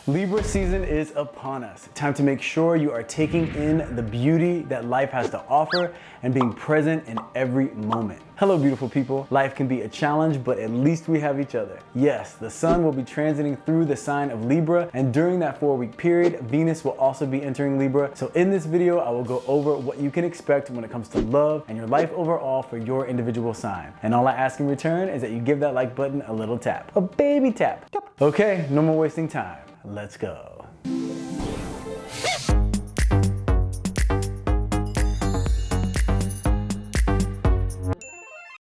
Libra season is upon us. Time to make sure you are taking in the beauty that life has to offer and being present in every moment. Hello, beautiful people. Life can be a challenge, but at least we have each other. Yes, the sun will be transiting through the sign of Libra, and during that 4-week period, Venus will also be entering Libra. So in this video, I will go over what you can expect when it comes to love and your life overall for your individual sign. And all I ask in return is that you give that like button a little tap, a baby tap. Okay, no more wasting time. Let's go.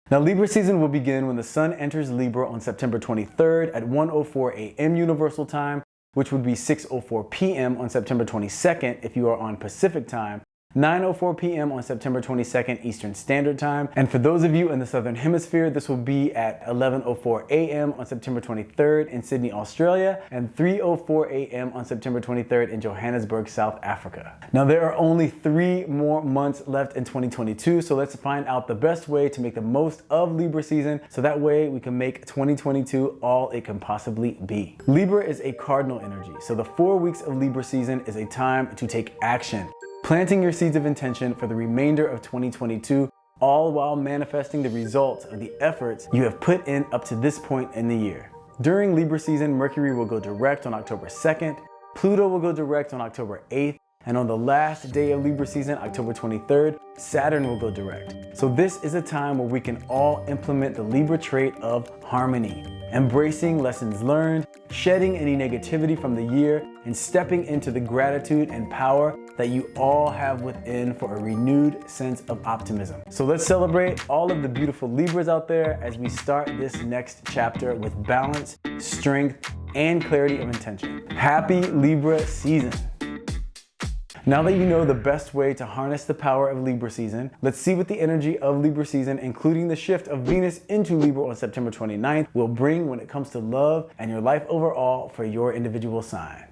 Now, Libra season will begin when the sun enters Libra on September 23rd at 1:04 a.m. Universal Time, which would be 6:04 p.m. on September 22nd if you are on Pacific Time, 9:04 p.m. on September 22nd Eastern Standard Time. And for those of you in the Southern Hemisphere, this will be at 11:04 a.m. on September 23rd in Sydney, Australia, and 3:04 a.m. on September 23rd in Johannesburg, South Africa. Now, there are only 3 more months left in 2022, so let's find out the best way to make the most of Libra season, so that way we can make 2022 all it can possibly be. Libra is a cardinal energy, so the 4 weeks of Libra season is a time to take action, planting your seeds of intention for the remainder of 2022, all while manifesting the results of the efforts you have put in up to this point in the year. During Libra season, Mercury will go direct on October 2nd, Pluto will go direct on October 8th, and on the last day of Libra season, October 23rd, Saturn will go direct. So this is a time where we can all implement the Libra trait of harmony, embracing lessons learned, shedding any negativity from the year, and stepping into the gratitude and power that you all have within for a renewed sense of optimism. So let's celebrate all of the beautiful Libras out there as we start this next chapter with balance, strength, and clarity of intention. Happy Libra season. Now that you know the best way to harness the power of Libra season, let's see what the energy of Libra season, including the shift of Venus into Libra on September 29th, will bring when it comes to love and your life overall for your individual sign.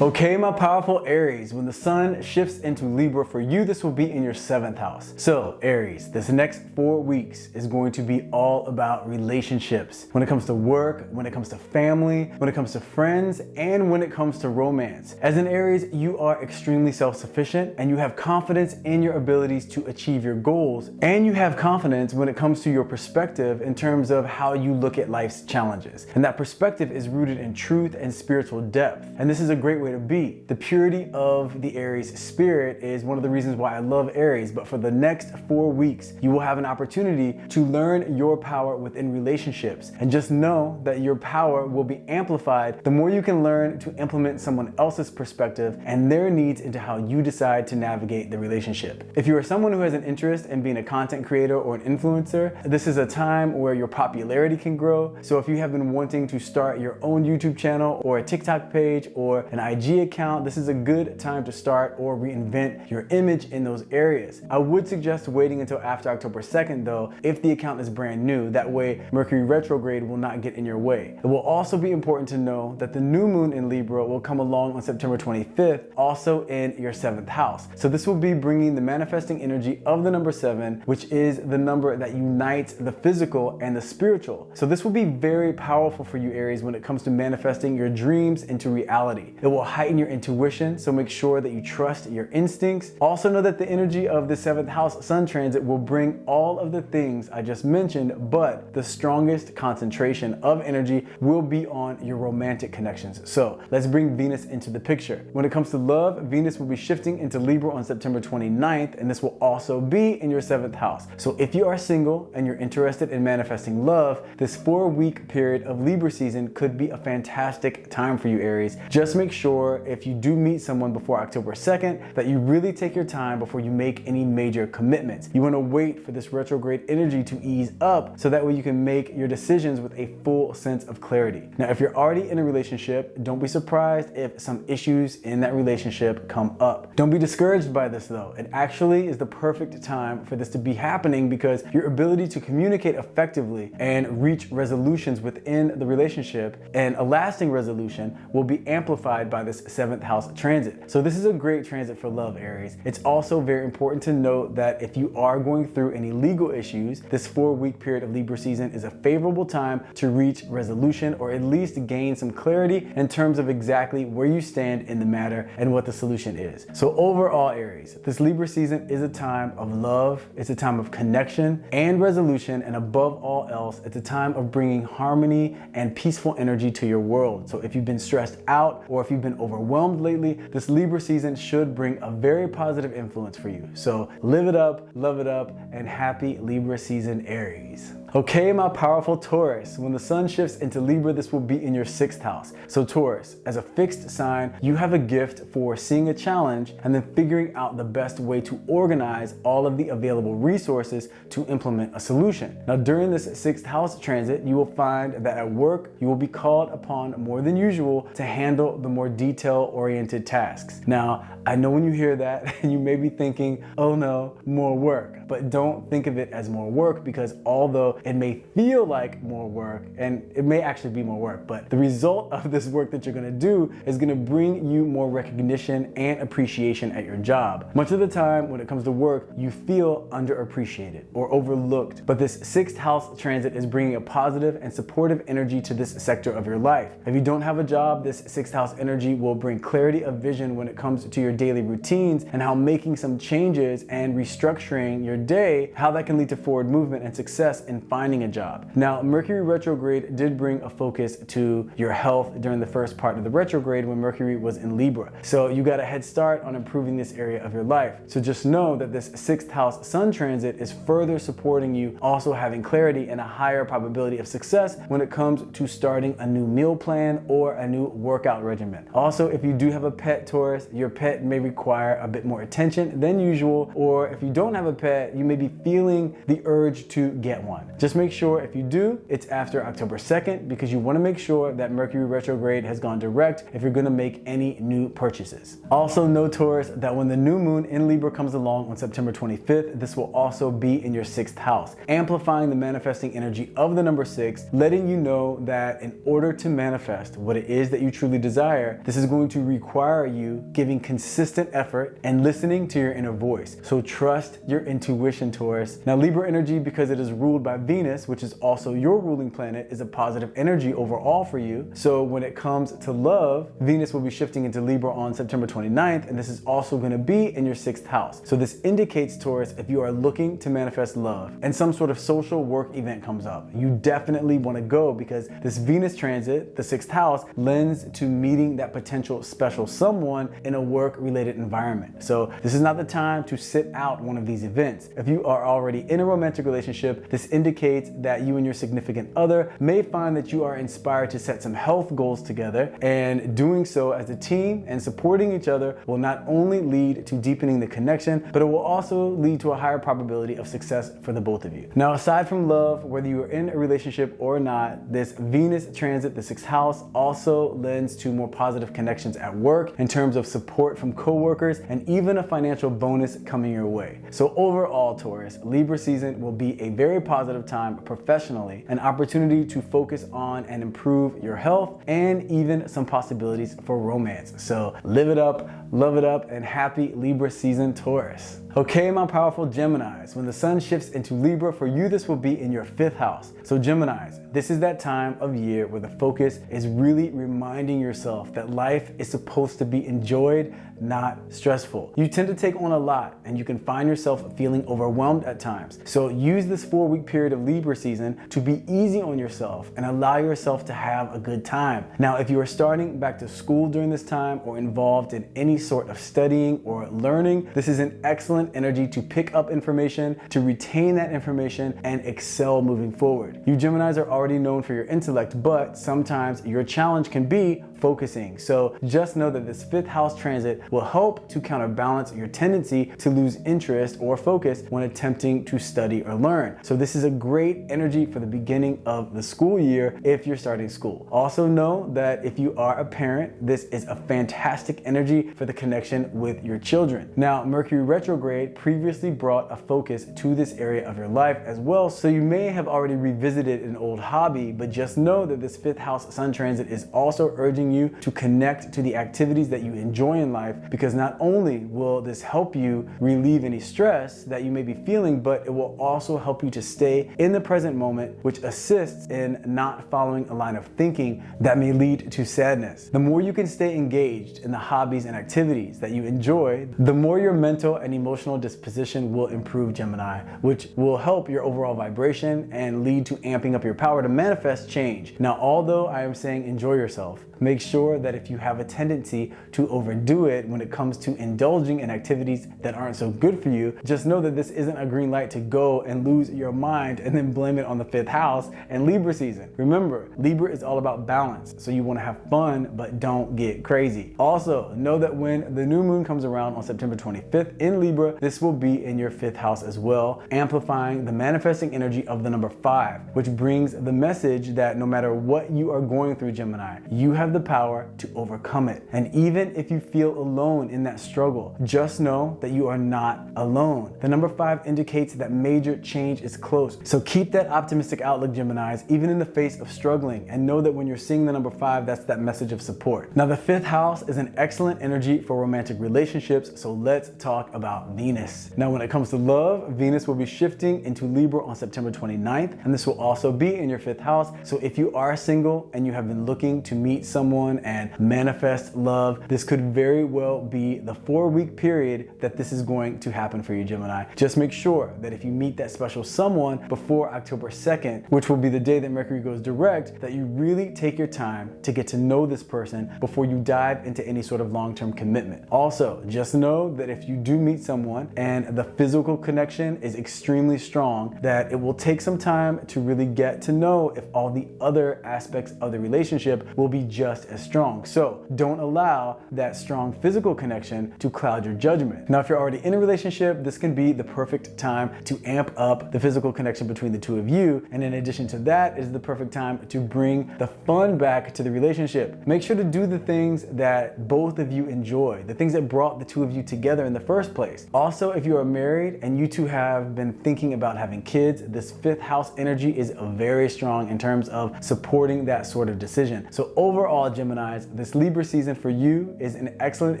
Okay, my powerful Aries, when the sun shifts into Libra for you, this will be in your 7th house. So Aries, this next 4 weeks is going to be all about relationships. When it comes to work, when it comes to family, when it comes to friends, and when it comes to romance. As an Aries, you are extremely self-sufficient and you have confidence in your abilities to achieve your goals. And you have confidence when it comes to your perspective in terms of how you look at life's challenges. And that perspective is rooted in truth and spiritual depth. And this is a great way to be. The purity of the Aries spirit is one of the reasons why I love Aries, but for the next 4 weeks, you will have an opportunity to learn your power within relationships. And just know that your power will be amplified the more you can learn to implement someone else's perspective and their needs into how you decide to navigate the relationship. If you are someone who has an interest in being a content creator or an influencer, this is a time where your popularity can grow. So if you have been wanting to start your own YouTube channel or a TikTok page or an IG account, this is a good time to start or reinvent your image in those areas. I would suggest waiting until after October 2nd though, if the account is brand new. That way Mercury retrograde will not get in your way. It will also be important to know that the new moon in Libra will come along on September 25th, also in your 7th house. So this will be bringing the manifesting energy of the number 7, which is the number that unites the physical and the spiritual. So this will be very powerful for you, Aries, when it comes to manifesting your dreams into reality. It will heighten your intuition, so make sure that you trust your instincts. Also know that the energy of the 7th house sun transit will bring all of the things I just mentioned, but the strongest concentration of energy will be on your romantic connections. So let's bring Venus into the picture. When it comes to love, Venus will be shifting into Libra on September 29th, and this will also be in your 7th house. So if you are single and you're interested in manifesting love, this 4-week period of Libra season could be a fantastic time for you, Aries. Just make sure if you do meet someone before October 2nd that you really take your time before you make any major commitments. You want to wait for this retrograde energy to ease up so that way you can make your decisions with a full sense of clarity. Now, if you're already in a relationship, don't be surprised if some issues in that relationship come up. Don't be discouraged by this though. It actually is the perfect time for this to be happening because your ability to communicate effectively and reach resolutions within the relationship and a lasting resolution will be amplified amplified by this 7th house transit. So this is a great transit for love, Aries. It's also very important to note that if you are going through any legal issues, this 4-week period of Libra season is a favorable time to reach resolution, or at least gain some clarity in terms of exactly where you stand in the matter and what the solution is. So overall, Aries, this Libra season is a time of love, it's a time of connection and resolution, and above all else, it's a time of bringing harmony and peaceful energy to your world. So if you've been stressed out or if you've been overwhelmed lately, this Libra season should bring a very positive influence for you. So live it up, love it up, and happy Libra season, Aries. Okay, my powerful Taurus, when the sun shifts into Libra, this will be in your 6th house. So Taurus, as a fixed sign, you have a gift for seeing a challenge and then figuring out the best way to organize all of the available resources to implement a solution. Now, during this 6th house transit, you will find that at work, you will be called upon more than usual to handle the more detail-oriented tasks. Now, I know when you hear that, you may be thinking, oh no, more work. But don't think of it as more work, because although it may feel like more work, and it may actually be more work, but the result of this work that you're gonna do is gonna bring you more recognition and appreciation at your job. Much of the time when it comes to work, you feel underappreciated or overlooked, but this 6th house transit is bringing a positive and supportive energy to this sector of your life. If you don't have a job, this 6th house energy will bring clarity of vision when it comes to your daily routines and how making some changes and restructuring your day, how that can lead to forward movement and success in finding a job. Now, Mercury retrograde did bring a focus to your health during the first part of the retrograde when Mercury was in Libra. So you got a head start on improving this area of your life. So just know that this 6th house sun transit is further supporting you also having clarity and a higher probability of success when it comes to starting a new meal plan or a new workout regimen. Also, if you do have a pet, Taurus, your pet may require a bit more attention than usual, or if you don't have a pet, you may be feeling the urge to get one. Just make sure if you do, it's after October 2nd, because you want to make sure that Mercury retrograde has gone direct if you're going to make any new purchases. Also know, Taurus, that when the new moon in Libra comes along on September 25th, this will also be in your 6th house, amplifying the manifesting energy of the number 6, letting you know that in order to manifest what it is that you truly desire, this is going to require you giving consistent effort and listening to your inner voice. So trust your intuition, Taurus. Now, Libra energy, because it is ruled by Venus, which is also your ruling planet, is a positive energy overall for you. So when it comes to love, Venus will be shifting into Libra on September 29th, and this is also going to be in your 6th house. So this indicates, Taurus, if you are looking to manifest love and some sort of social work event comes up, you definitely want to go, because this Venus transit, the 6th house, lends to meeting that potential special someone in a work-related environment. So this is not the time to sit out one of these events. If you are already in a romantic relationship, this indicates that you and your significant other may find that you are inspired to set some health goals together, and doing so as a team and supporting each other will not only lead to deepening the connection, but it will also lead to a higher probability of success for the both of you. Now, aside from love, whether you are in a relationship or not, this Venus transit, the 6th house, also lends to more positive connections at work in terms of support from coworkers and even a financial bonus coming your way. So overall, Taurus, Libra season will be a very positive time professionally, an opportunity to focus on and improve your health, and even some possibilities for romance. So live it up, love it up, and happy Libra season, Taurus. Okay, my powerful Geminis, when the sun shifts into Libra, for you this will be in your 5th house. So Geminis, this is that time of year where the focus is really reminding yourself that life is supposed to be enjoyed, not stressful. You tend to take on a lot, and you can find yourself feeling overwhelmed at times. So use this 4-week period of Libra season to be easy on yourself and allow yourself to have a good time. Now, if you are starting back to school during this time or involved in any sort of studying or learning, this is an excellent energy to pick up information, to retain that information, and excel moving forward. You Geminis are already known for your intellect, but sometimes your challenge can be focusing. So just know that this 5th house transit will help to counterbalance your tendency to lose interest or focus when attempting to study or learn. So this is a great energy for the beginning of the school year if you're starting school. Also know that if you are a parent, this is a fantastic energy for the connection with your children. Now, Mercury retrograde previously brought a focus to this area of your life as well, so you may have already revisited an old hobby, but just know that this 5th house sun transit is also urging encouraging you to connect to the activities that you enjoy in life, because not only will this help you relieve any stress that you may be feeling, but it will also help you to stay in the present moment, which assists in not following a line of thinking that may lead to sadness. The more you can stay engaged in the hobbies and activities that you enjoy, the more your mental and emotional disposition will improve, Gemini, which will help your overall vibration and lead to amping up your power to manifest change. Now, although I am saying enjoy yourself, make sure that if you have a tendency to overdo it when it comes to indulging in activities that aren't so good for you, just know that this isn't a green light to go and lose your mind and then blame it on the 5th house and Libra season. Remember, Libra is all about balance, so you want to have fun, but don't get crazy. Also, know that when the new moon comes around on September 25th in Libra, this will be in your 5th house as well, amplifying the manifesting energy of the number 5, which brings the message that no matter what you are going through, Gemini, you have the power to overcome it. And even if you feel alone in that struggle, just know that you are not alone. The number 5 indicates that major change is close. So keep that optimistic outlook, Geminis, even in the face of struggling, and know that when you're seeing the number 5, that's that message of support. Now, the 5th house is an excellent energy for romantic relationships, so let's talk about Venus. Now, when it comes to love, Venus will be shifting into Libra on September 29th, and this will also be in your 5th house. So if you are single and you have been looking to meet someone and manifest love, this could very well be the 4-week period that this is going to happen for you, Gemini. Just make sure that if you meet that special someone before October 2nd, which will be the day that Mercury goes direct, that you really take your time to get to know this person before you dive into any sort of long-term commitment. Also, just know that if you do meet someone and the physical connection is extremely strong, that it will take some time to really get to know if all the other aspects of the relationship will be just as strong. So don't allow that strong physical connection to cloud your judgment. Now, if you're already in a relationship, this can be the perfect time to amp up the physical connection between the two of you. And in addition to that, is the perfect time to bring the fun back to the relationship. Make sure to do the things that both of you enjoy, the things that brought the two of you together in the first place. Also, if you are married and you two have been thinking about having kids, this 5th house energy is very strong in terms of supporting that sort of decision. So overall, Geminis, this Libra season for you is an excellent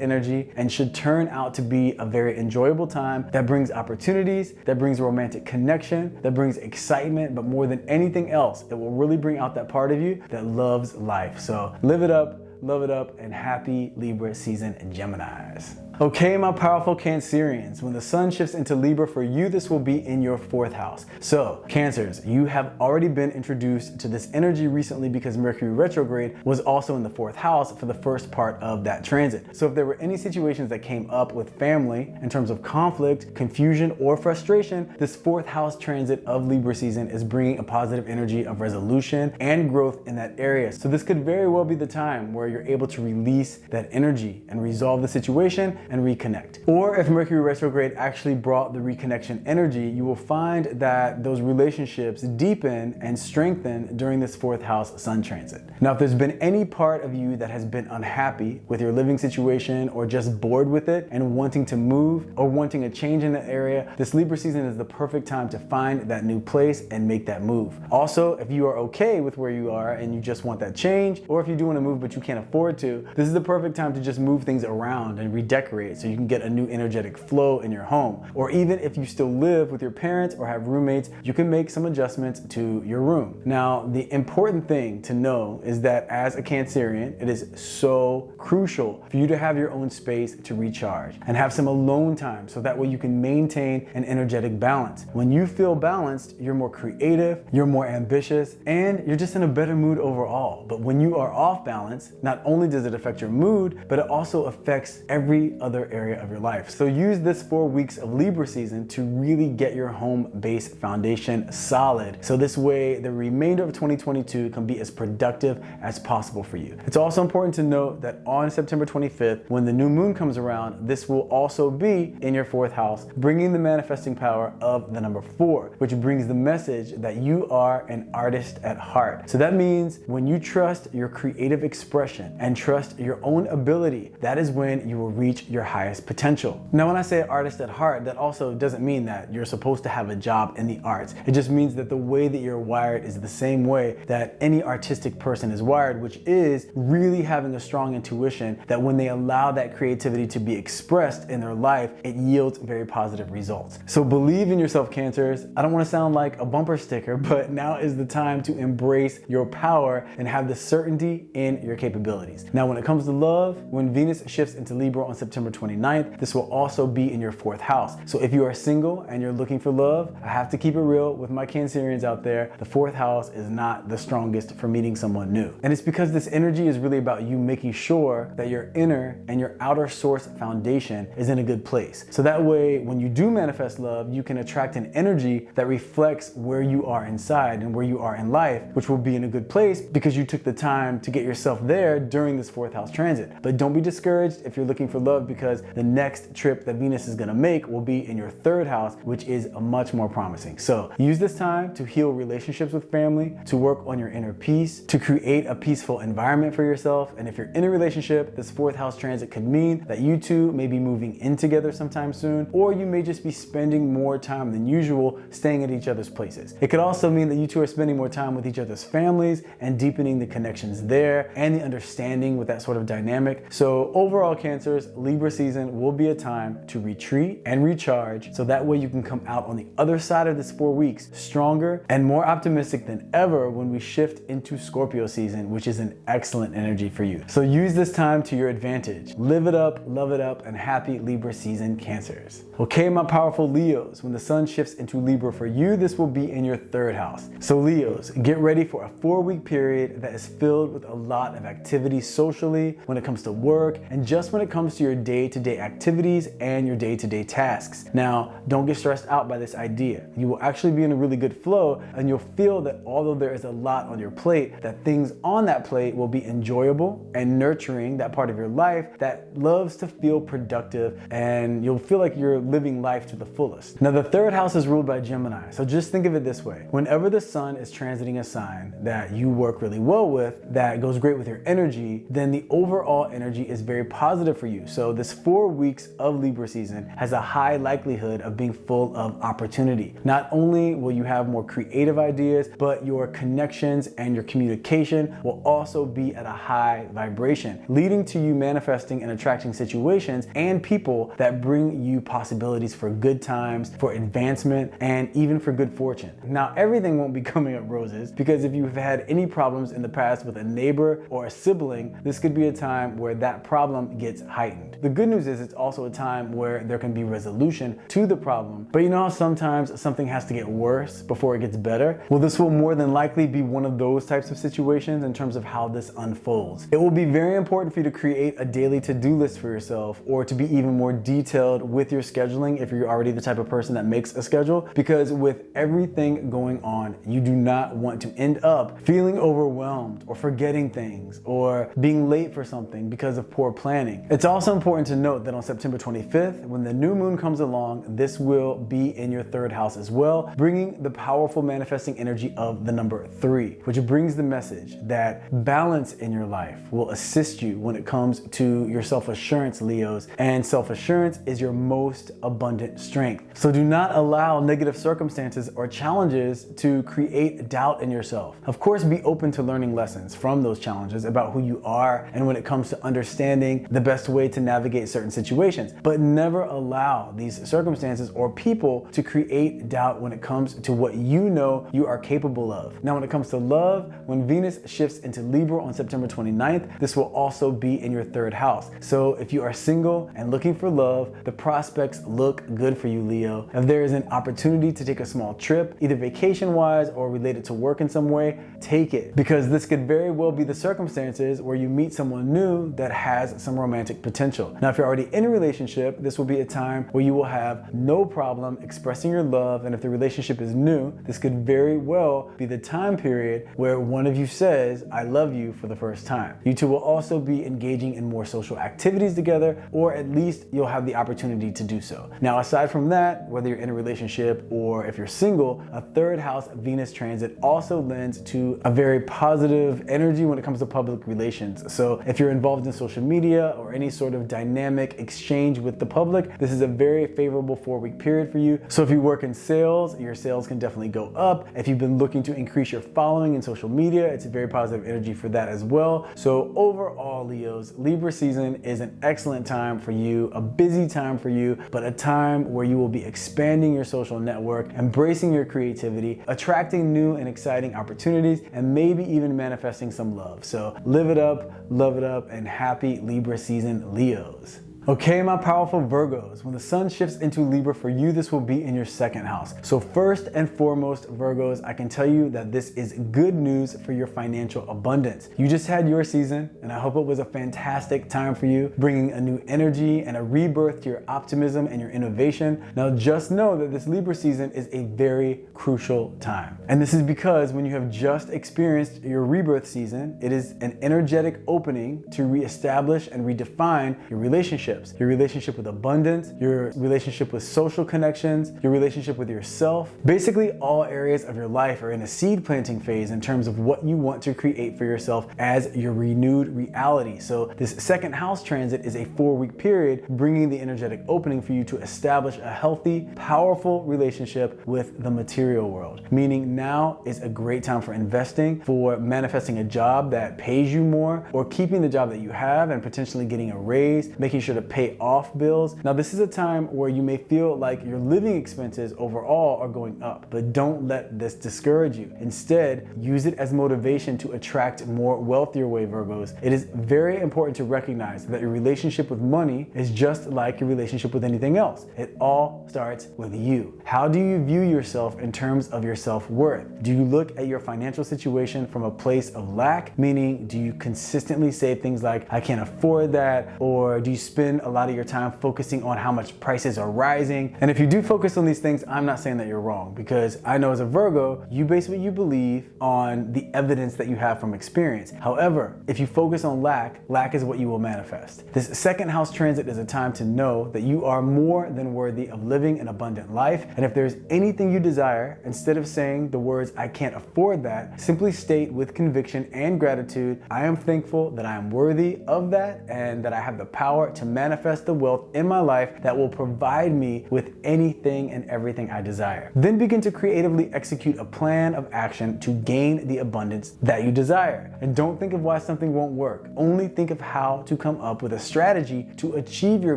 energy and should turn out to be a very enjoyable time that brings opportunities, that brings romantic connection, that brings excitement, but more than anything else, it will really bring out that part of you that loves life. So live it up, love it up, and happy Libra season, Geminis. Okay, my powerful Cancerians, when the sun shifts into Libra for you, this will be in your 4th house. So, Cancers, you have already been introduced to this energy recently because Mercury retrograde was also in the 4th house for the first part of that transit. So if there were any situations that came up with family in terms of conflict, confusion, or frustration, this 4th house transit of Libra season is bringing a positive energy of resolution and growth in that area. So this could very well be the time where you're able to release that energy and resolve the situation and reconnect. Or if Mercury retrograde actually brought the reconnection energy, you will find that those relationships deepen and strengthen during this 4th house sun transit. Now, if there's been any part of you that has been unhappy with your living situation or just bored with it and wanting to move or wanting a change in that area, this Libra season is the perfect time to find that new place and make that move. Also, if you are okay with where you are and you just want that change, or if you do want to move but you can't afford to, this is the perfect time to just move things around and redecorate so you can get a new energetic flow in your home. Or even if you still live with your parents or have roommates, you can make some adjustments to your room. Now, the important thing to know is that as a Cancerian, it is so crucial for you to have your own space to recharge and have some alone time so that way you can maintain an energetic balance. When you feel balanced, you're more creative, you're more ambitious, and you're just in a better mood overall. But when you are off balance, not only does it affect your mood, but it also affects every other area of your life. So use this 4 weeks of Libra season to really get your home base foundation solid. So this way, the remainder of 2022 can be as productive as possible for you. It's also important to note that on September 25th, when the new moon comes around, this will also be in your 4th house, bringing the manifesting power of the number 4, which brings the message that you are an artist at heart. So that means when you trust your creative expression and trust your own ability, that is when you will reach your highest potential. Now, when I say artist at heart, that also doesn't mean that you're supposed to have a job in the arts. It just means that the way that you're wired is the same way that any artistic person is wired, which is really having a strong intuition that when they allow that creativity to be expressed in their life, it yields very positive results. So believe in yourself, Cancers. I don't want to sound like a bumper sticker, but now is the time to embrace your power and have the certainty in your capabilities. Now, when it comes to love, when Venus shifts into Libra on September 29th, this will also be in your 4th house. So if you are single and you're looking for love, I have to keep it real with my Cancerians out there. The 4th house is not the strongest for meeting someone new. And it's because this energy is really about you making sure that your inner and your outer source foundation is in a good place. So that way, when you do manifest love, you can attract an energy that reflects where you are inside and where you are in life, which will be in a good place because you took the time to get yourself there during this 4th house transit. But don't be discouraged if you're looking for love, because the next trip that Venus is gonna make will be in your 3rd house, which is much more promising. So use this time to heal relationships with family, to work on your inner peace, to create a peaceful environment for yourself. And if you're in a relationship, this 4th house transit could mean that you two may be moving in together sometime soon, or you may just be spending more time than usual staying at each other's places. It could also mean that you two are spending more time with each other's families and deepening the connections there and the understanding with that sort of dynamic. So overall, Cancers, Libra season will be a time to retreat and recharge, so that way you can come out on the other side of this 4 weeks stronger and more optimistic than ever when we shift into Scorpio season, which is an excellent energy for you. So use this time to your advantage. Live it up, love it up, and happy Libra season, Cancers. Okay, my powerful Leos, when the sun shifts into Libra for you, this will be in your 3rd house. So Leos, get ready for a 4-week period that is filled with a lot of activity socially, when it comes to work, and just when it comes to your day-to-day activities and your day-to-day tasks. Now, don't get stressed out by this idea. You will actually be in a really good flow, and you'll feel that although there is a lot on your plate, that things on that plate will be enjoyable and nurturing that part of your life that loves to feel productive, and you'll feel like you're living life to the fullest. Now, the 3rd house is ruled by Gemini, so just think of it this way. Whenever the sun is transiting a sign that you work really well with, that goes great with your energy, then the overall energy is very positive for you. So this 4 weeks of Libra season has a high likelihood of being full of opportunity. Not only will you have more creative ideas, but your connections and your communication will also be at a high vibration, leading to you manifesting and attracting situations and people that bring you possibilities for good times, for advancement, and even for good fortune. Now, everything won't be coming up roses, because if you've had any problems in the past with a neighbor or a sibling, this could be a time where that problem gets heightened. The good news is it's also a time where there can be resolution to the problem. But you know how sometimes something has to get worse before it gets better? Well, this will more than likely be one of those types of situations in terms of how this unfolds. It will be very important for you to create a daily to-do list for yourself, or to be even more detailed with your scheduling if you're already the type of person that makes a schedule, because with everything going on, you do not want to end up feeling overwhelmed or forgetting things or being late for something because of poor planning. It's also important to note that on September 25th, when the new moon comes along, this will be in your 3rd house as well, bringing the powerful manifesting energy of the number 3, which brings the message that balance in your life will assist you when it comes to your self-assurance, Leos, and self-assurance is your most abundant strength. So do not allow negative circumstances or challenges to create doubt in yourself. Of course, be open to learning lessons from those challenges about who you are and when it comes to understanding the best way to navigate certain situations, but never allow these circumstances or people to create doubt when it comes to what you know you are capable of. Now, when it comes to love, when Venus shifts into Libra on September 29th, this will also be in your 3rd house. So if you are single and looking for love, the prospects look good for you, Leo. If there is an opportunity to take a small trip, either vacation-wise or related to work in some way, take it, because this could very well be the circumstances where you meet someone new that has some romantic potential. Now, if you're already in a relationship, this will be a time where you will have no problem expressing your love, and if the relationship is new, this could very well be the time period where one of you says, "I love you," for the first time. You two will also be engaging in more social activities together, or at least you'll have the opportunity to do so. Now, aside from that, whether you're in a relationship or if you're single, a 3rd house Venus transit also lends to a very positive energy when it comes to public relations. So if you're involved in social media or any sort of dynamic exchange with the public. This is a very favorable 4-week period for you. So if you work in sales, your sales can definitely go up. If you've been looking to increase your following in social media, it's a very positive energy for that as well. So overall, Leos, Libra season is an excellent time for you, a busy time for you, but a time where you will be expanding your social network, embracing your creativity, attracting new and exciting opportunities, and maybe even manifesting some love. So live it up, love it up, and happy Libra season, Leos. Okay, my powerful Virgos, when the sun shifts into Libra for you, this will be in your second house. So first and foremost, Virgos, I can tell you that this is good news for your financial abundance. You just had your season, and I hope it was a fantastic time for you, bringing a new energy and a rebirth to your optimism and your innovation. Now just know that this Libra season is a very crucial time. And this is because when you have just experienced your rebirth season, it is an energetic opening to reestablish and redefine your relationship. Your relationship with abundance, your relationship with social connections, your relationship with yourself. Basically, all areas of your life are in a seed planting phase in terms of what you want to create for yourself as your renewed reality. So this second house transit is a 4-week period, bringing the energetic opening for you to establish a healthy, powerful relationship with the material world. Meaning now is a great time for investing, for manifesting a job that pays you more, or keeping the job that you have and potentially getting a raise, making sure to pay off bills. Now, this is a time where you may feel like your living expenses overall are going up, but don't let this discourage you. Instead, use it as motivation to attract more wealth your way, Virgos. It is very important to recognize that your relationship with money is just like your relationship with anything else. It all starts with you. How do you view yourself in terms of your self-worth? Do you look at your financial situation from a place of lack? Meaning, do you consistently say things like, I can't afford that? Or do you spend a lot of your time focusing on how much prices are rising? And if you do focus on these things, I'm not saying that you're wrong, because I know as a Virgo, you base what you believe on the evidence that you have from experience. However, if you focus on lack, lack is what you will manifest. This second house transit is a time to know that you are more than worthy of living an abundant life. And if there's anything you desire, instead of saying the words, I can't afford that, simply state with conviction and gratitude, I am thankful that I am worthy of that and that I have the power to manifest the wealth in my life that will provide me with anything and everything I desire. Then begin to creatively execute a plan of action to gain the abundance that you desire. And don't think of why something won't work. Only think of how to come up with a strategy to achieve your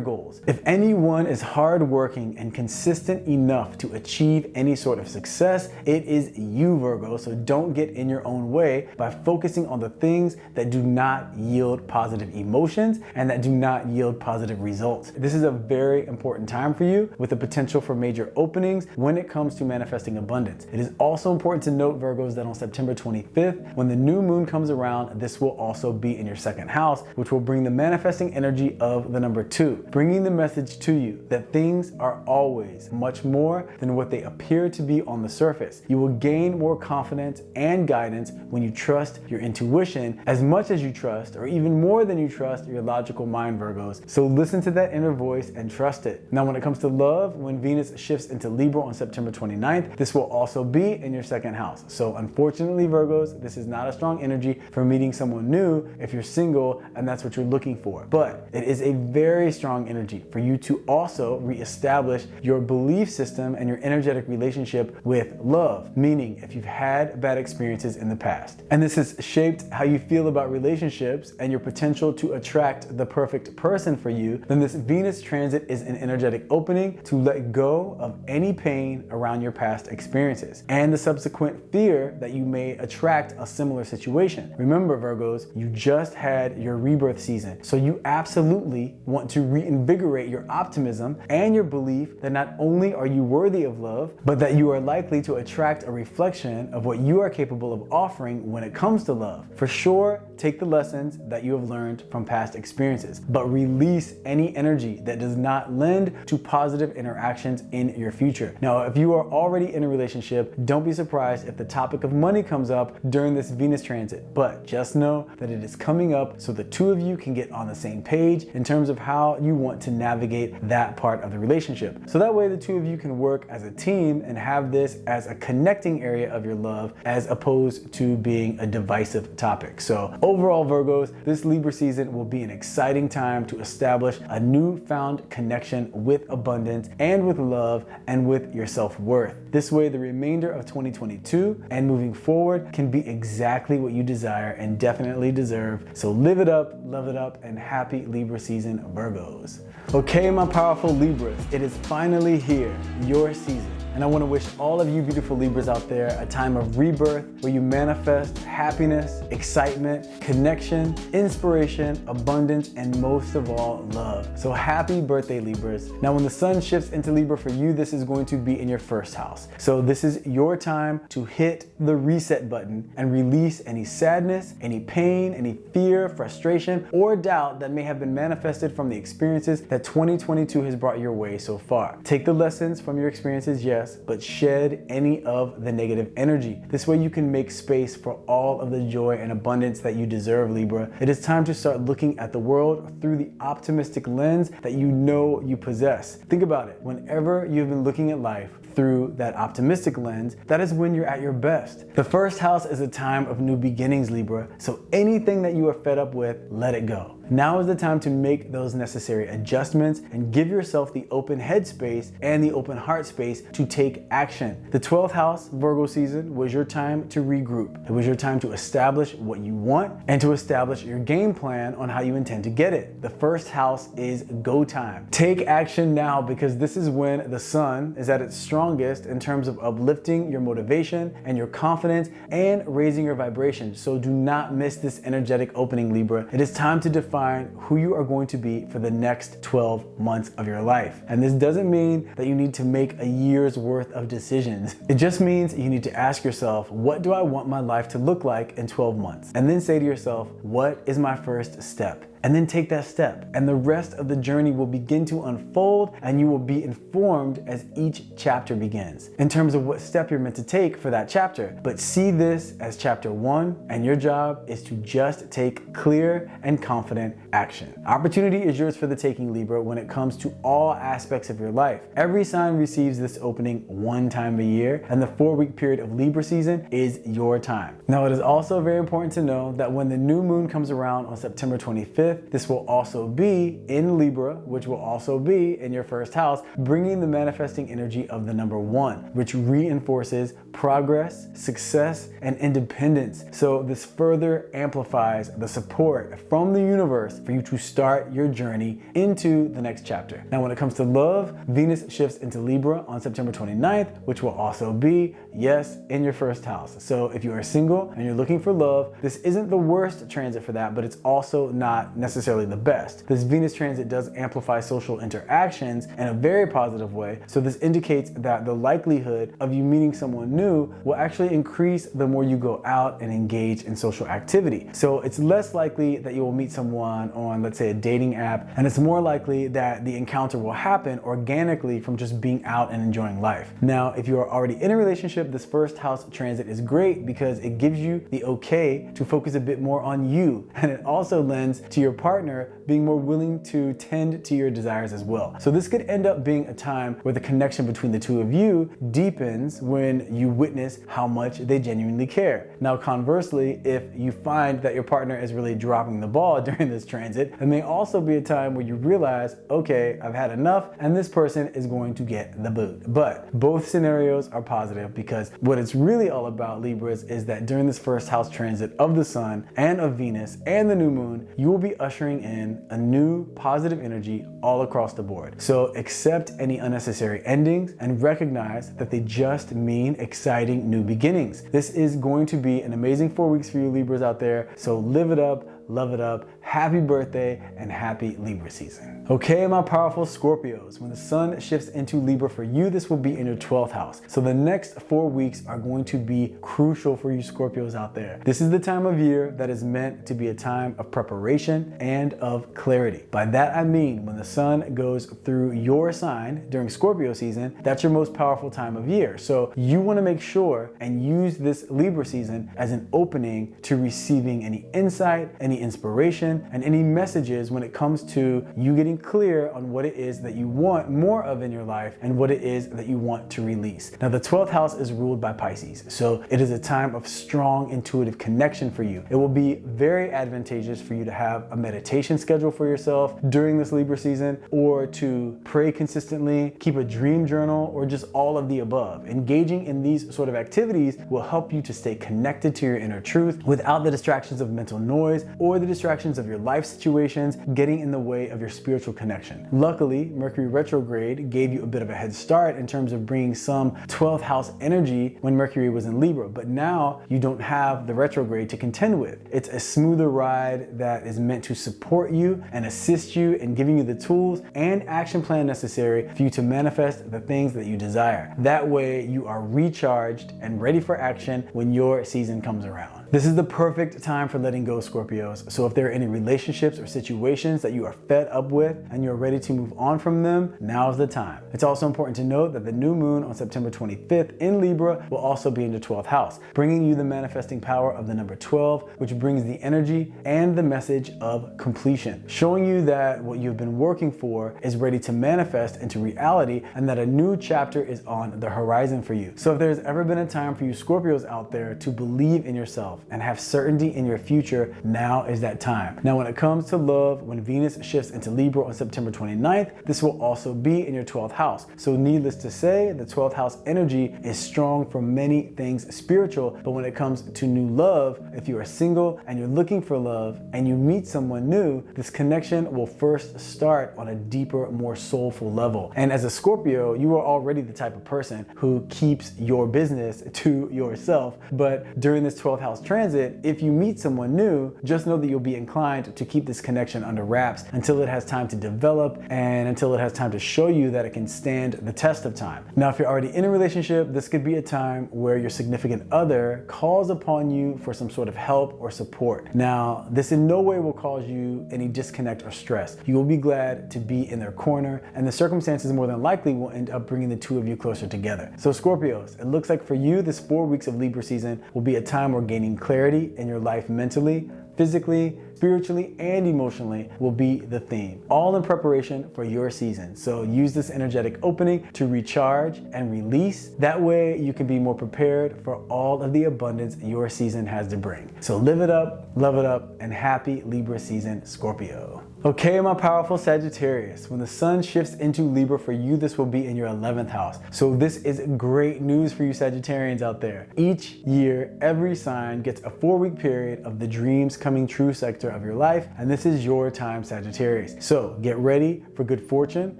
goals. If anyone is hardworking and consistent enough to achieve any sort of success, it is you, Virgo. So don't get in your own way by focusing on the things that do not yield positive emotions and that do not yield positive results. This is a very important time for you with the potential for major openings when it comes to manifesting abundance. It is also important to note, Virgos, that on September 25th, when the new moon comes around, this will also be in your second house, which will bring the manifesting energy of the number 2, bringing the message to you that things are always much more than what they appear to be on the surface. You will gain more confidence and guidance when you trust your intuition as much as you trust, or even more than you trust, your logical mind, Virgos. So listen to that inner voice and trust it. Now, when it comes to love, when Venus shifts into Libra on September 29th, this will also be in your second house. So unfortunately, Virgos, this is not a strong energy for meeting someone new if you're single and that's what you're looking for. But it is a very strong energy for you to also reestablish your belief system and your energetic relationship with love, meaning if you've had bad experiences in the past. And this has shaped how you feel about relationships and your potential to attract the perfect person for you, then this Venus transit is an energetic opening to let go of any pain around your past experiences and the subsequent fear that you may attract a similar situation. Remember, Virgos, you just had your rebirth season, so you absolutely want to reinvigorate your optimism and your belief that not only are you worthy of love, but that you are likely to attract a reflection of what you are capable of offering when it comes to love. For sure, take the lessons that you have learned from past experiences, but release any energy that does not lend to positive interactions in your future. Now, if you are already in a relationship, don't be surprised if the topic of money comes up during this Venus transit, but just know that it is coming up so the two of you can get on the same page in terms of how you want to navigate that part of the relationship. So that way the two of you can work as a team and have this as a connecting area of your love as opposed to being a divisive topic. So overall, Virgos, this Libra season will be an exciting time to establish establish a newfound connection with abundance and with love and with your self-worth. This way, the remainder of 2022 and moving forward can be exactly what you desire and definitely deserve. So live it up, love it up, and happy Libra season, Virgos. Okay, my powerful Libras, it is finally here, your season. And I want to wish all of you beautiful Libras out there a time of rebirth where you manifest happiness, excitement, connection, inspiration, abundance, and most of all, love. So happy birthday, Libras. Now, when the sun shifts into Libra for you, this is going to be in your first house. So this is your time to hit the reset button and release any sadness, any pain, any fear, frustration, or doubt that may have been manifested from the experiences that 2022 has brought your way so far. Take the lessons from your experiences, yes, but shed any of the negative energy. This way you can make space for all of the joy and abundance that you deserve, Libra. It is time to start looking at the world through the optimistic lens that you know you possess. Think about it. Whenever you've been looking at life through that optimistic lens, that is when you're at your best. The first house is a time of new beginnings, Libra, so anything that you are fed up with, let it go. Now is the time to make those necessary adjustments and give yourself the open head space and the open heart space to take action. The 12th house, Virgo season, was your time to regroup. It was your time to establish what you want and to establish your game plan on how you intend to get it. The first house is go time. Take action now, because this is when the sun is at its strongest in terms of uplifting your motivation and your confidence and raising your vibration. So do not miss this energetic opening, Libra. It is time to define who you are going to be for the next 12 months of your life. And this doesn't mean that you need to make a year's worth of decisions. It just means you need to ask yourself, what do I want my life to look like in 12 months? And then say to yourself, what is my first step? And then take that step, and the rest of the journey will begin to unfold, and you will be informed as each chapter begins in terms of what step you're meant to take for that chapter. But see this as chapter 1, and your job is to just take clear and confident action. Opportunity is yours for the taking, Libra, when it comes to all aspects of your life. Every sign receives this opening one time a year, and the 4-week period of Libra season is your time. Now, it is also very important to know that when the new moon comes around on September 25th, this will also be in Libra, which will also be in your first house, bringing the manifesting energy of the number 1, which reinforces progress, success, and independence. So this further amplifies the support from the universe for you to start your journey into the next chapter. Now, when it comes to love, Venus shifts into Libra on September 29th, which will also be, yes, in your first house. So if you are single and you're looking for love, this isn't the worst transit for that, but it's also not necessarily the best. This Venus transit does amplify social interactions in a very positive way, so this indicates that the likelihood of you meeting someone new will actually increase the more you go out and engage in social activity. So it's less likely that you will meet someone on, let's say, a dating app, and it's more likely that the encounter will happen organically from just being out and enjoying life. Now, if you are already in a relationship, this first house transit is great because it gives you the okay to focus a bit more on you, and it also lends to your partner being more willing to tend to your desires as well. So this could end up being a time where the connection between the two of you deepens when you witness how much they genuinely care. Now, conversely, if you find that your partner is really dropping the ball during this transit, it may also be a time where you realize, okay, I've had enough and this person is going to get the boot. But both scenarios are positive, because what it's really all about, Libras, is that during this first house transit of the sun and of Venus and the new moon, you will be ushering in a new positive energy all across the board. So accept any unnecessary endings and recognize that they just mean exciting new beginnings. This is going to be an amazing 4 weeks for you Libras out there. So live it up, love it up, happy birthday, and happy Libra season. Okay, my powerful Scorpios, when the sun shifts into Libra for you, this will be in your 12th house. So the next 4 weeks are going to be crucial for you Scorpios out there. This is the time of year that is meant to be a time of preparation and of clarity. By that I mean, when the sun goes through your sign during Scorpio season, that's your most powerful time of year. So you want to make sure and use this Libra season as an opening to receiving any insight, any any inspiration, and any messages when it comes to you getting clear on what it is that you want more of in your life and what it is that you want to release. Now, the 12th house is ruled by Pisces, so it is a time of strong intuitive connection for you. It will be very advantageous for you to have a meditation schedule for yourself during this Libra season, or to pray consistently, keep a dream journal, or just all of the above. Engaging in these sort of activities will help you to stay connected to your inner truth without the distractions of mental noise or the distractions of your life situations getting in the way of your spiritual connection. Luckily, Mercury retrograde gave you a bit of a head start in terms of bringing some 12th house energy when Mercury was in Libra, but now you don't have the retrograde to contend with. It's a smoother ride that is meant to support you and assist you in giving you the tools and action plan necessary for you to manifest the things that you desire. That way you are recharged and ready for action when your season comes around. This is the perfect time for letting go, Scorpios. So if there are any relationships or situations that you are fed up with and you're ready to move on from them, now's the time. It's also important to note that the new moon on September 25th in Libra will also be in the 12th house, bringing you the manifesting power of the number 12, which brings the energy and the message of completion, showing you that what you've been working for is ready to manifest into reality and that a new chapter is on the horizon for you. So if there's ever been a time for you Scorpios out there to believe in yourself and have certainty in your future, now is that time. Now, when it comes to love, when Venus shifts into Libra on September 29th, this will also be in your 12th house. So needless to say, the 12th house energy is strong for many things spiritual, but when it comes to new love, if you are single and you're looking for love and you meet someone new, this connection will first start on a deeper, more soulful level. And as a Scorpio, you are already the type of person who keeps your business to yourself, but during this 12th house transit, if you meet someone new, just know that you'll be inclined to keep this connection under wraps until it has time to develop and until it has time to show you that it can stand the test of time. Now, if you're already in a relationship, this could be a time where your significant other calls upon you for some sort of help or support. Now, this in no way will cause you any disconnect or stress. You will be glad to be in their corner, and the circumstances more than likely will end up bringing the two of you closer together. So Scorpios, it looks like for you, this 4 weeks of Libra season will be a time where gaining clarity in your life mentally, physically, spiritually, and emotionally will be the theme, all in preparation for your season. So use this energetic opening to recharge and release. That way you can be more prepared for all of the abundance your season has to bring. So live it up, love it up, and happy Libra season, Scorpio. Okay, my powerful Sagittarius, when the sun shifts into Libra for you, this will be in your 11th house. So this is great news for you Sagittarians out there. Each year, every sign gets a 4-week period of the dreams coming true sector of your life, and this is your time, Sagittarius. So get ready for good fortune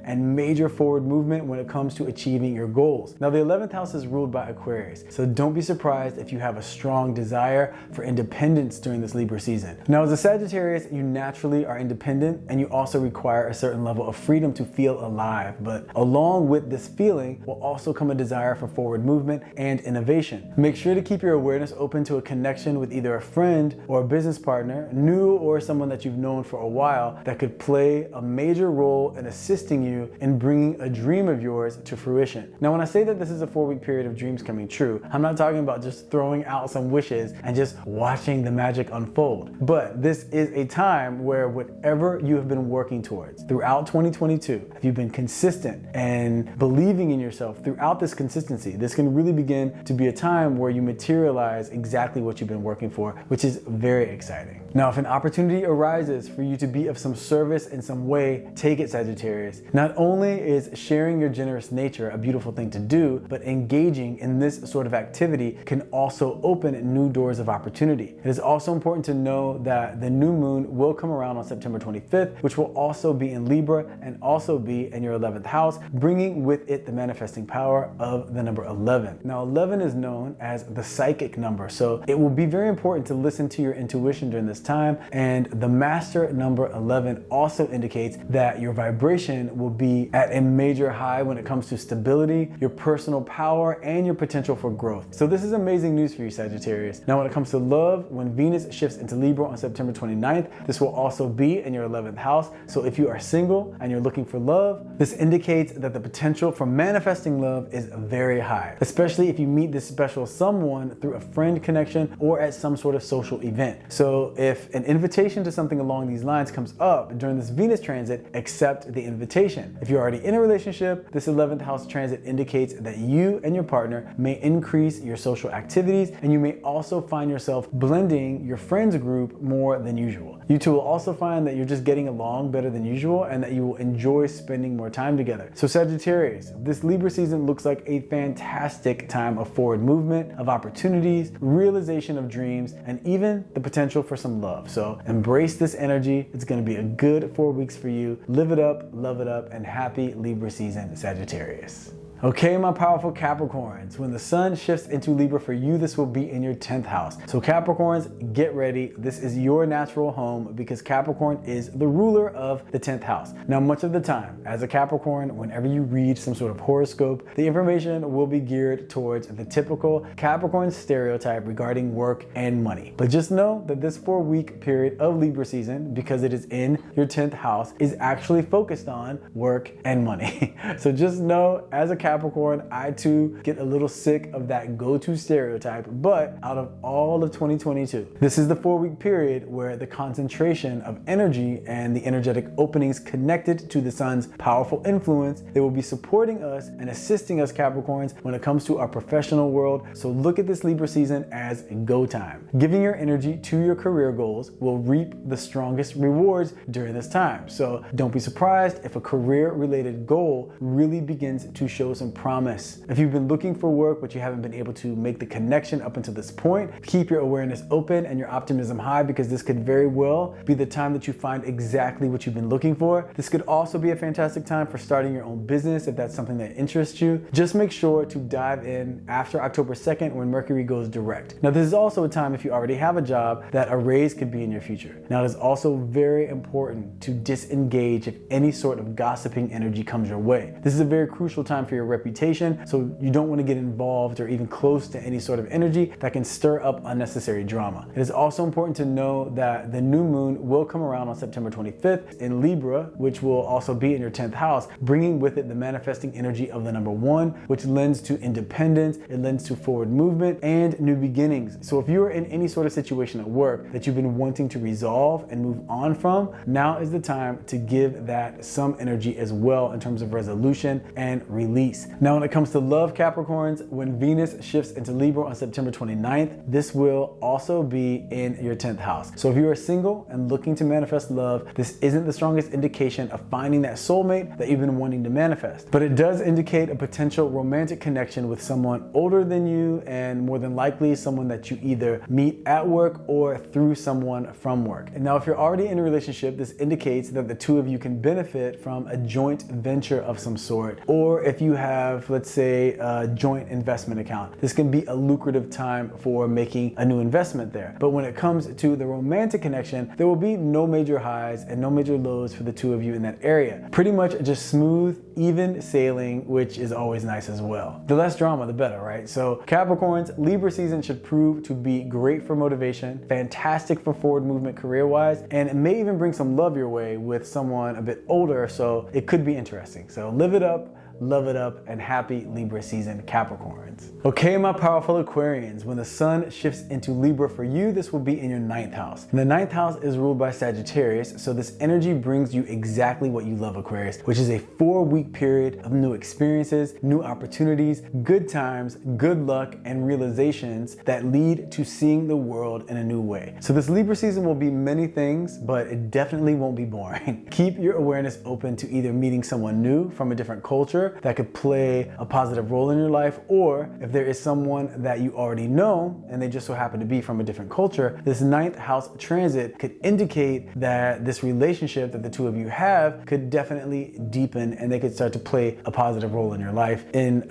and major forward movement when it comes to achieving your goals. Now, the 11th house is ruled by Aquarius, so don't be surprised if you have a strong desire for independence during this Libra season. Now, as a Sagittarius, you naturally are independent, and you also require a certain level of freedom to feel alive. But along with this feeling will also come a desire for forward movement and innovation. Make sure to keep your awareness open to a connection with either a friend or a business partner, new or someone that you've known for a while, that could play a major role in assisting you in bringing a dream of yours to fruition. Now, when I say that this is a 4-week period of dreams coming true, I'm not talking about just throwing out some wishes and just watching the magic unfold. But this is a time where whatever you have been working towards throughout 2022, if you've been consistent and believing in yourself throughout this consistency, this can really begin to be a time where you materialize exactly what you've been working for, which is very exciting. Now, if an opportunity arises for you to be of some service in some way, take it, Sagittarius. Not only is sharing your generous nature a beautiful thing to do, but engaging in this sort of activity can also open new doors of opportunity. It is also important to know that the new moon will come around on September 25th, which will also be in Libra and also be in your 11th house, bringing with it the manifesting power of the number 11. Now, 11 is known as the psychic number, so it will be very important to listen to your intuition during this time, and the master number 11 also indicates that your vibration will be at a major high when it comes to stability, your personal power, and your potential for growth. So this is amazing news for you, Sagittarius. Now, when it comes to love, when Venus shifts into Libra on September 29th, this will also be in your 11th house. So if you are single and you're looking for love, this indicates that the potential for manifesting love is very high, especially if you meet this special someone through a friend connection or at some sort of social event. So if an invitation to something along these lines comes up during this Venus transit, accept the invitation. If you're already in a relationship, this 11th house transit indicates that you and your partner may increase your social activities, and you may also find yourself blending your friends group more than usual. You two will also find that you're just getting along better than usual and that you will enjoy spending more time together. So Sagittarius, this Libra season looks like a fantastic time of forward movement, of opportunities, realization of dreams, and even the potential for some love. So embrace this energy. It's going to be a good 4 weeks for you. Live it up, love it up, and happy Libra season, Sagittarius. Okay, my powerful Capricorns, when the sun shifts into Libra for you, this will be in your 10th house. So Capricorns, get ready. This is your natural home because Capricorn is the ruler of the 10th house. Now, much of the time, as a Capricorn, whenever you read some sort of horoscope, the information will be geared towards the typical Capricorn stereotype regarding work and money. But just know that this 4-week period of Libra season, because it is in your 10th house, is actually focused on work and money. So just know, as a Capricorn, I too get a little sick of that go-to stereotype, but out of all of 2022, this is the 4-week period where the concentration of energy and the energetic openings connected to the sun's powerful influence, they will be supporting us and assisting us Capricorns when it comes to our professional world. So look at this Libra season as go time. Giving your energy to your career goals will reap the strongest rewards during this time. So don't be surprised if a career-related goal really begins to show some promise. If you've been looking for work but you haven't been able to make the connection up until this point, keep your awareness open and your optimism high, because this could very well be the time that you find exactly what you've been looking for. This could also be a fantastic time for starting your own business if that's something that interests you. Just make sure to dive in after October 2nd when Mercury goes direct. Now, this is also a time, if you already have a job, that a raise could be in your future. Now, it is also very important to disengage if any sort of gossiping energy comes your way. This is a very crucial time for your reputation, so you don't want to get involved or even close to any sort of energy that can stir up unnecessary drama. It is also important to know that the new moon will come around on September 25th in Libra, which will also be in your 10th house, bringing with it the manifesting energy of the number 1, which lends to independence, it lends to forward movement and new beginnings. So if you are in any sort of situation at work that you've been wanting to resolve and move on from, now is the time to give that some energy as well in terms of resolution and release. Now, when it comes to love, Capricorns, when Venus shifts into Libra on September 29th, this will also be in your 10th house. So if you are single and looking to manifest love, this isn't the strongest indication of finding that soulmate that you've been wanting to manifest, but it does indicate a potential romantic connection with someone older than you, and more than likely someone that you either meet at work or through someone from work. And now, if you're already in a relationship, this indicates that the two of you can benefit from a joint venture of some sort, or if you have, let's say, a joint investment account, this can be a lucrative time for making a new investment there. But when it comes to the romantic connection, there will be no major highs and no major lows for the two of you in that area. Pretty much just smooth, even sailing, which is always nice as well. The less drama, the better, right? So Capricorns, Libra season should prove to be great for motivation, fantastic for forward movement career-wise, and it may even bring some love your way with someone a bit older, so it could be interesting. So live it up, love it up, and happy Libra season, Capricorns. Okay, my powerful Aquarians, when the sun shifts into Libra for you, this will be in your 9th house. And the 9th house is ruled by Sagittarius, so this energy brings you exactly what you love, Aquarius, which is a 4-week period of new experiences, new opportunities, good times, good luck, and realizations that lead to seeing the world in a new way. So this Libra season will be many things, but it definitely won't be boring. Keep your awareness open to either meeting someone new from a different culture that could play a positive role in your life, or if there is someone that you already know and they just so happen to be from a different culture, this 9th house transit could indicate that this relationship that the two of you have could definitely deepen, and they could start to play a positive role in your life in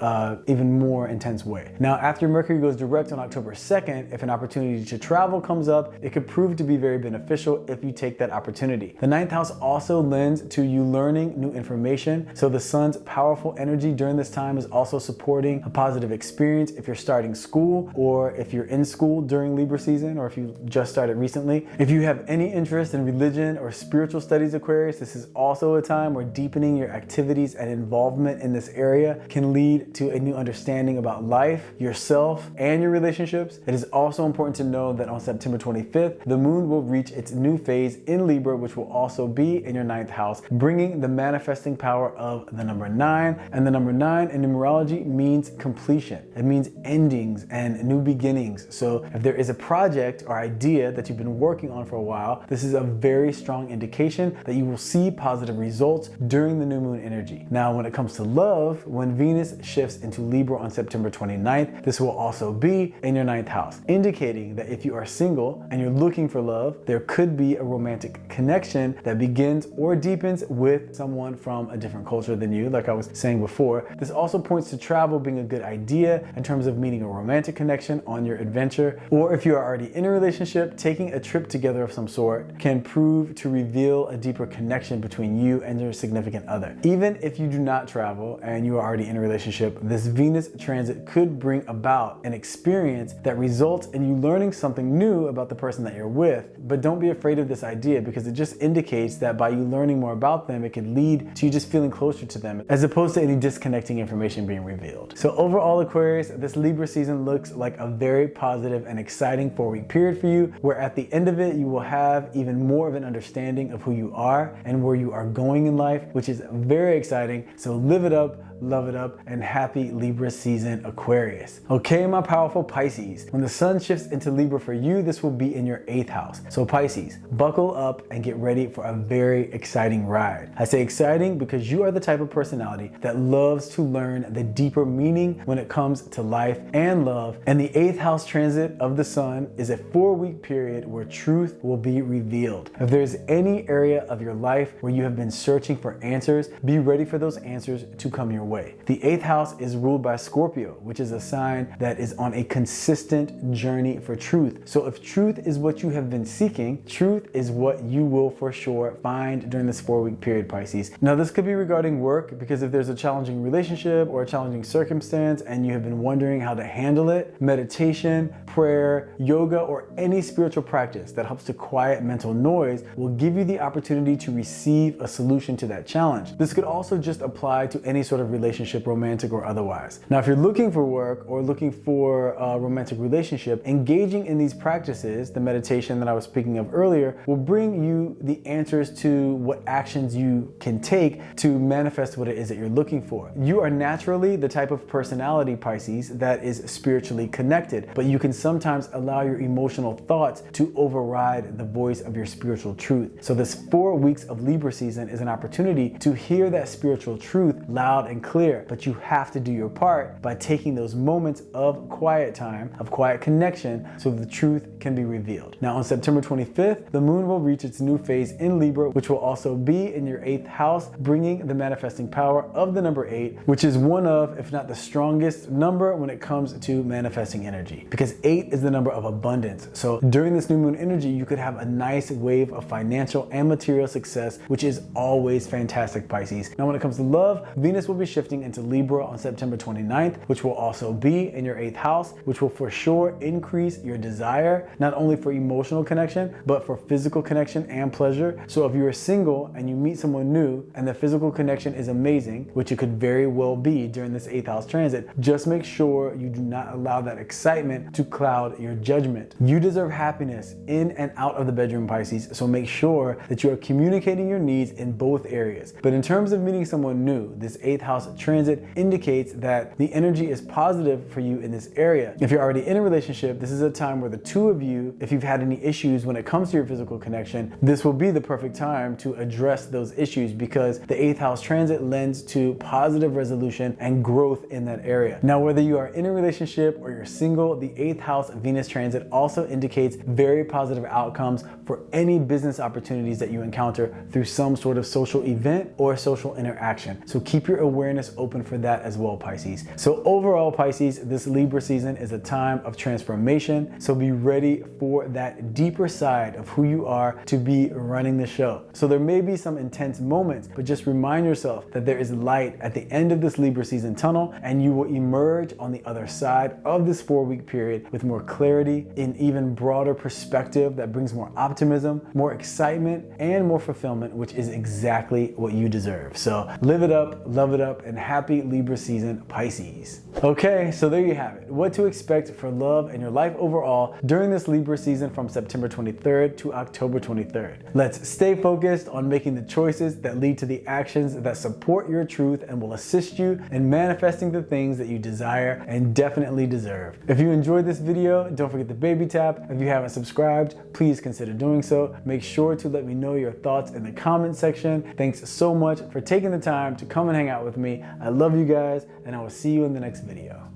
even more intense way. Now, after Mercury goes direct on October 2nd, if an opportunity to travel comes up, it could prove to be very beneficial if you take that opportunity. The 9th house also lends to you learning new information, so the sun's powerful powerful energy during this time is also supporting a positive experience if you're starting school or if you're in school during Libra season or if you just started recently. If you have any interest in religion or spiritual studies, Aquarius, this is also a time where deepening your activities and involvement in this area can lead to a new understanding about life, yourself, and your relationships. It is also important to know that on September 25th, the moon will reach its new phase in Libra, which will also be in your 9th house, bringing the manifesting power of the number 9. And the number 9 in numerology means completion. It means endings and new beginnings. So if there is a project or idea that you've been working on for a while, this is a very strong indication that you will see positive results during the new moon energy. Now, when it comes to love, when Venus shifts into Libra on September 29th, this will also be in your 9th house, indicating that if you are single and you're looking for love, there could be a romantic connection that begins or deepens with someone from a different culture than you, like I was saying before. This also points to travel being a good idea in terms of meeting a romantic connection on your adventure, or if you are already in a relationship, taking a trip together of some sort can prove to reveal a deeper connection between you and your significant other. Even if you do not travel and you are already in a relationship, this Venus transit could bring about an experience that results in you learning something new about the person that you're with. But don't be afraid of this idea, because it just indicates that by you learning more about them, it could lead to you just feeling closer to them, as opposed to any disconnecting information being revealed. So overall, Aquarius, this Libra season looks like a very positive and exciting 4-week period for you, where at the end of it, you will have even more of an understanding of who you are and where you are going in life, which is very exciting. So live it up, love it up, and happy Libra season, Aquarius. Okay, my powerful Pisces, when the sun shifts into Libra for you, this will be in your 8th house. So Pisces, buckle up and get ready for a very exciting ride. I say exciting because you are the type of personality that loves to learn the deeper meaning when it comes to life and love. And the 8th house transit of the sun is a 4-week period where truth will be revealed. If there's any area of your life where you have been searching for answers, be ready for those answers to come your way. The 8th house is ruled by Scorpio, which is a sign that is on a consistent journey for truth. So if truth is what you have been seeking, truth is what you will for sure find during this 4-week period, Pisces. Now, this could be regarding work, because if there's a challenging relationship or a challenging circumstance and you have been wondering how to handle it, meditation, prayer, yoga, or any spiritual practice that helps to quiet mental noise will give you the opportunity to receive a solution to that challenge. This could also just apply to any sort of relationship, romantic or otherwise. Now, if you're looking for work or looking for a romantic relationship, engaging in these practices, the meditation that I was speaking of earlier, will bring you the answers to what actions you can take to manifest what it is that you're looking for. You are naturally the type of personality, Pisces, that is spiritually connected, but you can sometimes allow your emotional thoughts to override the voice of your spiritual truth. So this 4 weeks of Libra season is an opportunity to hear that spiritual truth loud and clear, but you have to do your part by taking those moments of quiet time, of quiet connection, so the truth can be revealed. Now, on September 25th, the moon will reach its new phase in Libra, which will also be in your 8th house, bringing the manifesting power of the number 8, which is one of, if not the strongest number when it comes to manifesting energy, because 8 is the number of abundance. So during this new moon energy, you could have a nice wave of financial and material success, which is always fantastic, Pisces. Now, when it comes to love, Venus will be shifting into Libra on September 29th, which will also be in your 8th house, which will for sure increase your desire, not only for emotional connection, but for physical connection and pleasure. So if you're single and you meet someone new and the physical connection is amazing, which it could very well be during this 8th house transit, just make sure you do not allow that excitement to cloud your judgment. You deserve happiness in and out of the bedroom, Pisces, so make sure that you are communicating your needs in both areas. But in terms of meeting someone new, this 8th house transit indicates that the energy is positive for you in this area. If you're already in a relationship, this is a time where the two of you, if you've had any issues when it comes to your physical connection, this will be the perfect time to address those issues, because the 8th house transit lends to positive resolution and growth in that area. Now, whether you are in a relationship or you're single, the 8th house Venus transit also indicates very positive outcomes for any business opportunities that you encounter through some sort of social event or social interaction. So keep your awareness open for that as well, Pisces. So overall, Pisces, this Libra season is a time of transformation. So be ready for that deeper side of who you are to be running the show. So there may be some intense moments, but just remind yourself that there is light light at the end of this Libra season tunnel, and you will emerge on the other side of this 4-week period with more clarity, an even broader perspective that brings more optimism, more excitement, and more fulfillment, which is exactly what you deserve. So live it up, love it up, and happy Libra season, Pisces. Okay, so there you have it. What to expect for love and your life overall during this Libra season from September 23rd to October 23rd. Let's stay focused on making the choices that lead to the actions that support your truth and will assist you in manifesting the things that you desire and definitely deserve. If you enjoyed this video, don't forget the baby tap. If you haven't subscribed, please consider doing so. Make sure to let me know your thoughts in the comment section. Thanks so much for taking the time to come and hang out with me. I love you guys, and I will see you in the next video.